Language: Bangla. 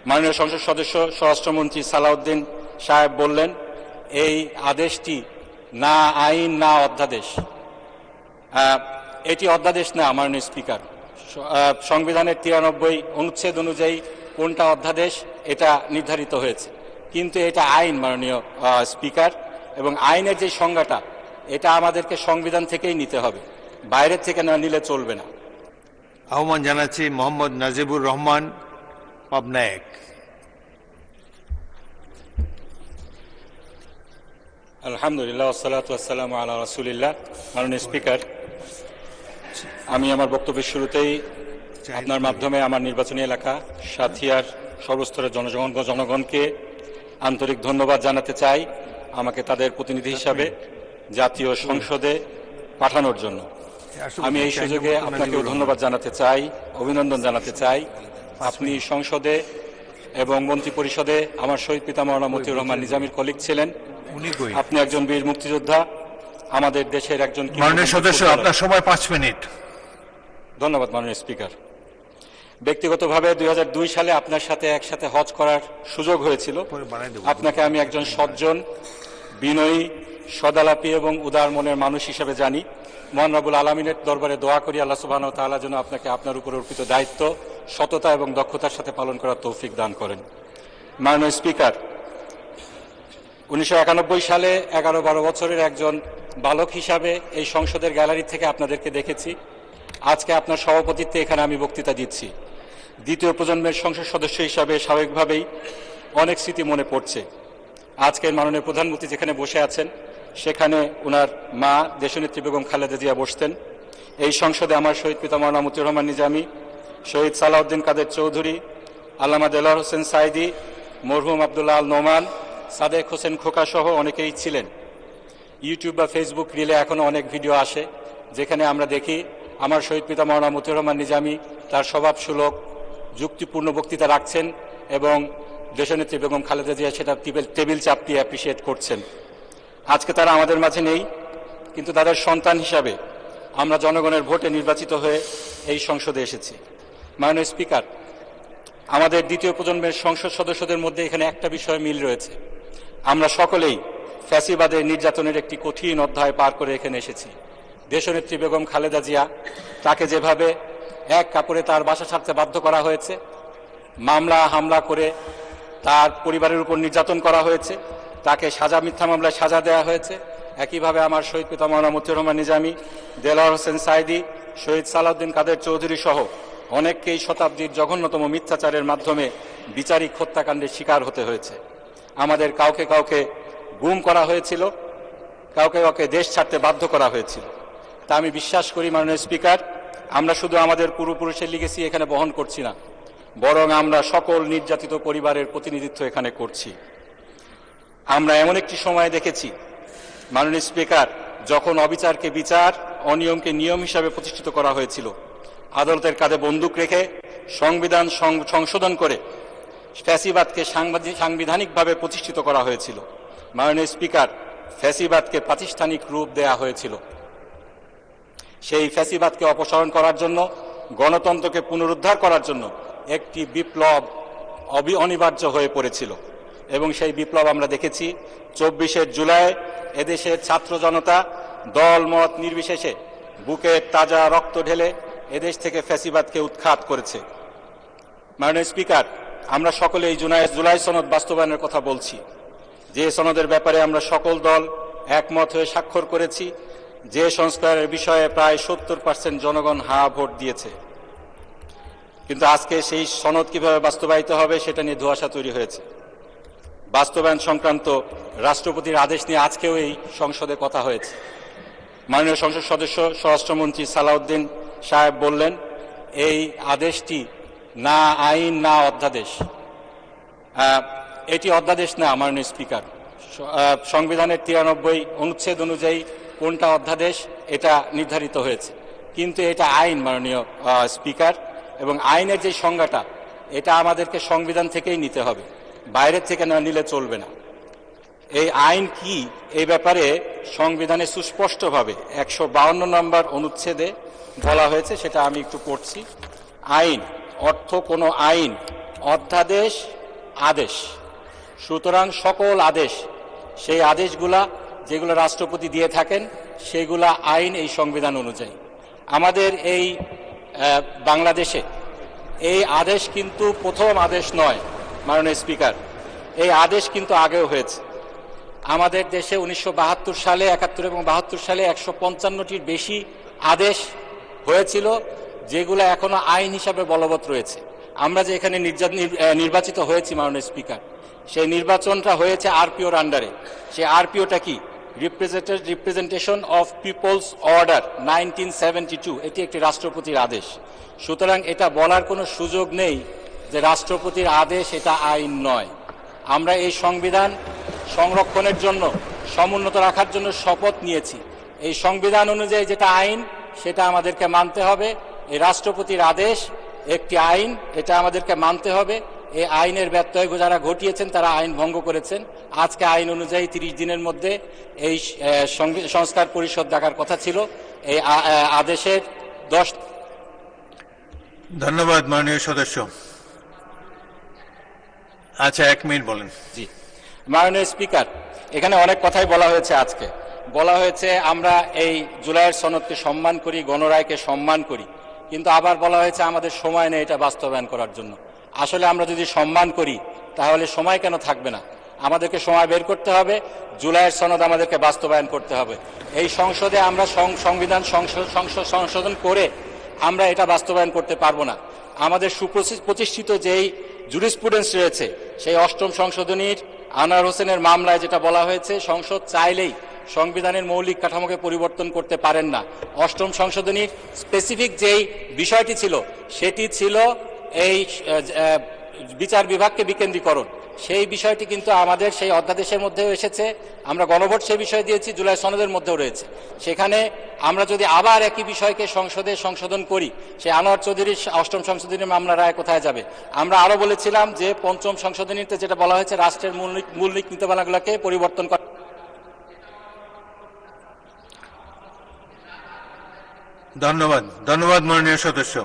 মাননীয় সংসদ সদস্য স্বরাষ্ট্রমন্ত্রী সালাউদ্দিন সাহেব বললেন, এই আদেশটি না আইন না অধ্যাদেশ। এটি অধ্যাদেশ না মাননীয় স্পিকার। সংবিধানের 93 অনুচ্ছেদ অনুযায়ী কোনটা অধ্যাদেশ এটা নির্ধারিত হয়েছে, কিন্তু এটা আইন মাননীয় স্পিকার। এবং আইনের যে সংজ্ঞাটা এটা আমাদেরকে সংবিধান থেকেই নিতে হবে, বাইরের থেকে না নিলে চলবে না। আহ্বান জানাচ্ছি মোহাম্মদ নাজিবুর রহমান পাবনায়ক। আলহামদুলিল্লাহ ওয়াসসালাতু ওয়াসসালামু আলা রাসূলিল্লাহ। মাননীয় স্পিকার, আমি আমার বক্তব্যের শুরুতেই আপনার মাধ্যমে আমার নির্বাচনী এলাকা সাথিয়ার সর্বস্তরের জনগণকে আন্তরিক ধন্যবাদ জানাতে চাই আমাকে তাদের প্রতিনিধি হিসাবে জাতীয় সংসদে পাঠানোর জন্য। আমি এই সুযোগে আপনাকেও ধন্যবাদ জানাতে চাই, অভিনন্দন জানাতে চাই। আপনি সংসদে এবং মন্ত্রী পরিষদে আমার শহীদ পিতা মাওলানা মতিউর রহমান নিজামীর কলিগ ছিলেন। আপনি একজন বীর মুক্তিযোদ্ধা, আমাদের দেশের একজন মাননীয় সদস্য, আপনার সময় 5 মিনিট। ধন্যবাদ মাননীয় স্পিকার। ব্যক্তিগতভাবে 2002 সালে আপনার সাথে একসাথে হজ করার সুযোগ হয়েছিল। আপনাকে আমি একজন সজ্জন, বিনয়ী, সদালাপী এবং উদার মনের মানুষ হিসেবে জানি। মহান রব্বুল আলামিনের দরবারে দোয়া করি আল্লাহ সুবহানাহু ওয়া তাআলা যেন আপনাকে আপনার উপর অর্পিত দায়িত্ব সততা এবং দক্ষতার সাথে পালন করার তৌফিক দান করেন। মাননীয় স্পিকার, 1991 সালে 11-12 বছরের একজন বালক হিসাবে এই সংসদের গ্যালারি থেকে আপনাদেরকে দেখেছি। আজকে আপনার সভাপতিত্বে এখানে আমি বক্তৃতা দিচ্ছি। দ্বিতীয় প্রজন্মের সংসদ সদস্য হিসাবে স্বাভাবিকভাবেই অনেক স্মৃতি মনে পড়ছে। আজকের মাননীয় প্রধানমন্ত্রী যেখানে বসে আছেন সেখানে ওনার মা দেশনেত্রী বেগম খালেদা জিয়া বসতেন। এই সংসদে আমার শহীদ পিতা মাওলানা মতিউর রহমান নিজামী, শহীদ সালাউদ্দিন কাদের চৌধুরী, আল্লামা দেলোয়ার হোসেন সাইদি, মরহুম আব্দুল্লাহ আল নোমান, সাদেক হোসেন খোকা সহ অনেকেই ছিলেন। ইউটিউব বা ফেসবুক রিলে এখনও অনেক ভিডিও আসে যেখানে আমরা দেখি আমার শহীদ পিতা মাওলানা মতিউর রহমান নিজামী তার স্বভাবসুলভ যুক্তিপূর্ণ বক্তৃতা রাখছেন এবং দেশনেত্রী বেগম খালেদা জিয়া সেটা টেবিল চাপটিয়ে অ্যাপ্রিসিয়েট করছেন। আজকে তারা আমাদের মাঝে নেই, কিন্তু তাদের সন্তান হিসাবে আমরা জনগণের ভোটে নির্বাচিত হয়ে এই সংসদে এসেছি। মাননীয় স্পিকার, আমাদের দ্বিতীয় প্রজন্মের সংসদ সদস্যদের মধ্যে এখানে একটা বিষয়ে মিল রয়েছে। আমরা সকলেই ফ্যাসিবাদের নির্যাতনের একটি কঠিন অধ্যায় পার করে এখানে এসেছি। দেশনেত্রী বেগম খালেদা জিয়া, তাকে যেভাবে এক কাপড়ে তার বাসা ছাড়তে বাধ্য করা হয়েছে, মামলা হামলা করে তার পরিবারের উপর নির্যাতন করা হয়েছে, তাকে মিথ্যা মামলায় সাজা দেওয়া হয়েছে। একইভাবে আমার শহীদ পিতা মাওলানা মতিউর রহমান নিজামী, দেলোয়ার হোসেন সাইদি, শহীদ সালাউদ্দিন কাদের চৌধুরী সহ অনেককেই শতাব্দীর জঘন্যতম মিথ্যাচারের মাধ্যমে বিচারিক হত্যাকাণ্ডের শিকার হতে হয়েছে। আমাদের কাউকে কাউকে গুম করা হয়েছিল, কাউকে কাউকে দেশ ছাড়তে বাধ্য করা হয়েছিল। তা আমি বিশ্বাস করি মাননীয় স্পিকার, আমরা শুধু আমাদের পূর্বপুরুষের লিগেসি এখানে বহন করছি না, বরং আমরা সকল নির্যাতিত পরিবারের প্রতিনিধিত্ব এখানে করছি। আমরা এমন একটি সময় দেখেছি মাননীয় স্পিকার, যখন অবিচারকে বিচার, অনিয়মকে নিয়ম হিসাবে প্রতিষ্ঠিত করা হয়েছিল। আদালতের কাঁধে বন্দুক রেখে সংবিধান সংশোধন করে ফ্যাসিবাদকে সাংবিধানিকভাবে প্রতিষ্ঠিত করা হয়েছিল। মাননীয় স্পিকার, ফ্যাসিবাদকে প্রাতিষ্ঠানিক রূপ দেয়া হয়েছিল। সেই ফ্যাসিবাদকে অপসারণ করার জন্য, গণতন্ত্রকে পুনরুদ্ধার করার জন্য একটি বিপ্লব অনিবার্য হয়ে পড়েছিল এবং সেই বিপ্লব আমরা দেখেছি 24শে জুলাই এদেশের ছাত্র জনতা দল মত নির্বিশেষে বুকের তাজা রক্ত ঢেলে এদেশ থেকে ফ্যাসিবাদকে উৎখাত করেছে। মাননীয় স্পিকার, আমরা সকলে এই জুলাই সনদ বাস্তবায়নের কথা বলছি, যে সনদের ব্যাপারে আমরা সকল দল একমত হয়ে স্বাক্ষর করেছি, যে সংস্কারের বিষয়ে প্রায় 70% জনগণ হা ভোট দিয়েছে। কিন্তু আজকে সেই সনদ কিভাবে বাস্তবায়িত হবে সেটা নিয়ে ধোঁয়াশা তৈরি হয়েছে। বাস্তবায়ন সংক্রান্ত রাষ্ট্রপতির আদেশ নিয়ে আজকেও এই সংসদে কথা হয়েছে। মাননীয় সংসদ সদস্য স্বরাষ্ট্রমন্ত্রী সালাউদ্দিন সাহেব বললেন, এই আদেশটি না আইন না অধ্যাদেশ। এটি অধ্যাদেশ না মাননীয় স্পিকার। সংবিধানের 93 অনুচ্ছেদ অনুযায়ী কোনটা অধ্যাদেশ এটা নির্ধারিত হয়েছে, কিন্তু এটা আইন মাননীয় স্পিকার। এবং আইনের যে সংজ্ঞাটা এটা আমাদেরকে সংবিধান থেকেই নিতে হবে, বাইরের থেকে না নিলে চলবে না। এই আইন কি এই ব্যাপারে সংবিধানে সুস্পষ্টভাবে 152 নম্বর অনুচ্ছেদে বলা হয়েছে, সেটা আমি একটু পড়ছি। আইন অর্থ কোনো আইন, অধ্যাদেশ আদেশ। সুতরাং সকল আদেশ, সেই আদেশগুলা যেগুলো রাষ্ট্রপতি দিয়ে থাকেন সেগুলা আইন এই সংবিধান অনুযায়ী। আমাদের এই বাংলাদেশে এই আদেশ কিন্তু প্রথম আদেশ নয় মাননীয় স্পিকার, এই আদেশ কিন্তু আগেও হয়েছে। আমাদের দেশে 1972 সালে, 71 এবং 72 সালে 155টির বেশি আদেশ হয়েছিল, যেগুলো এখনো আইন হিসাবে বলবৎ রয়েছে। আমরা যে এখানে নির্বাচিত হয়েছি মাননীয় স্পিকার, সেই নির্বাচনটা হয়েছে আরপিওর আন্ডারে। সেই আরপিওটা কি? রিপ্রেজেন্টেশন অফ পিপলস অর্ডার 1972, এটি একটি রাষ্ট্রপতির আদেশ। সুতরাং এটা বলার কোনো সুযোগ নেই যে রাষ্ট্রপতির আদেশ এটা আইন নয়। আমরা এই সংবিধান সংরক্ষণের জন্য, সমুন্নত রাখার জন্য শপথ নিয়েছি। এই সংবিধান অনুযায়ী যেটা আইন সেটা আমাদেরকে মানতে হবে। এই রাষ্ট্রপতির আদেশ একটি আইন, এটা আমাদেরকে মানতে হবে। এই আইনের ব্যত্যয় যারা ঘটিয়েছেন তারা আইন ভঙ্গ করেছেন। আজকে আইন অনুযায়ী 30 দিনের মধ্যে এই সংস্কার পরিষদ ডাকার কথা ছিল। এই আদেশের 10। ধন্যবাদ মাননীয় সদস্য। আচ্ছা, 1 মিনিট বলেন। জি মাননীয় স্পিকার, এখানে অনেক কথাই বলা হয়েছে। আজকে বলা হয়েছে আমরা এই জুলাইয়ের সনদকে সম্মান করি, গণরায়কে সম্মান করি, কিন্তু আবার বলা হয়েছে আমাদের সময় নেই এটা বাস্তবায়ন করার জন্য। আসলে আমরা যদি সম্মান করি তাহলে সময় কেন থাকবে না? আমাদেরকে সময় বের করতে হবে, জুলাইয়ের সনদ আমাদেরকে বাস্তবায়ন করতে হবে। এই সংসদে আমরা সংবিধান সংশোধন করে আমরা এটা বাস্তবায়ন করতে পারবো না। আমাদের সুপ্রতিষ্ঠিত যেই জুরিসপ্রুডেন্স রয়েছে, সেই 8ম সংশোধনীর আনোয়ার হোসেনের মামলায় যেটা বলা হয়েছে, সংসদ চাইলেই সংবিধানের মৌলিক কাঠামোকে পরিবর্তন করতে পারেন না। 8ম সংশোধনীর স্পেসিফিক যেই বিষয়টি ছিল সেটি ছিল এই বিচার বিভাগকে বিকেন্দ্রীকরণ। সেই বিষয়টি কিন্তু আমাদের সেই অধ্যাদেশের মধ্যেও এসেছে। আমরা গণভোট সেই বিষয় দিয়েছি, জুলাই সনদের মধ্যেও রয়েছে। সেখানে আমরা যদি আবার একই বিষয়কে সংসদে সংশোধন করি, সেই আনোয়ার চৌধুরীর 8ম সংশোধনীর মামলা রায় কোথায় যাবে? আমরা আরো বলেছিলাম যে 5ম সংশোধনীতে যেটা বলা হয়েছে রাষ্ট্রের মৌলিক নীতিমালাগুলোকে পরিবর্তন করা। ধন্যবাদ, ধন্যবাদ মাননীয় সদস্য।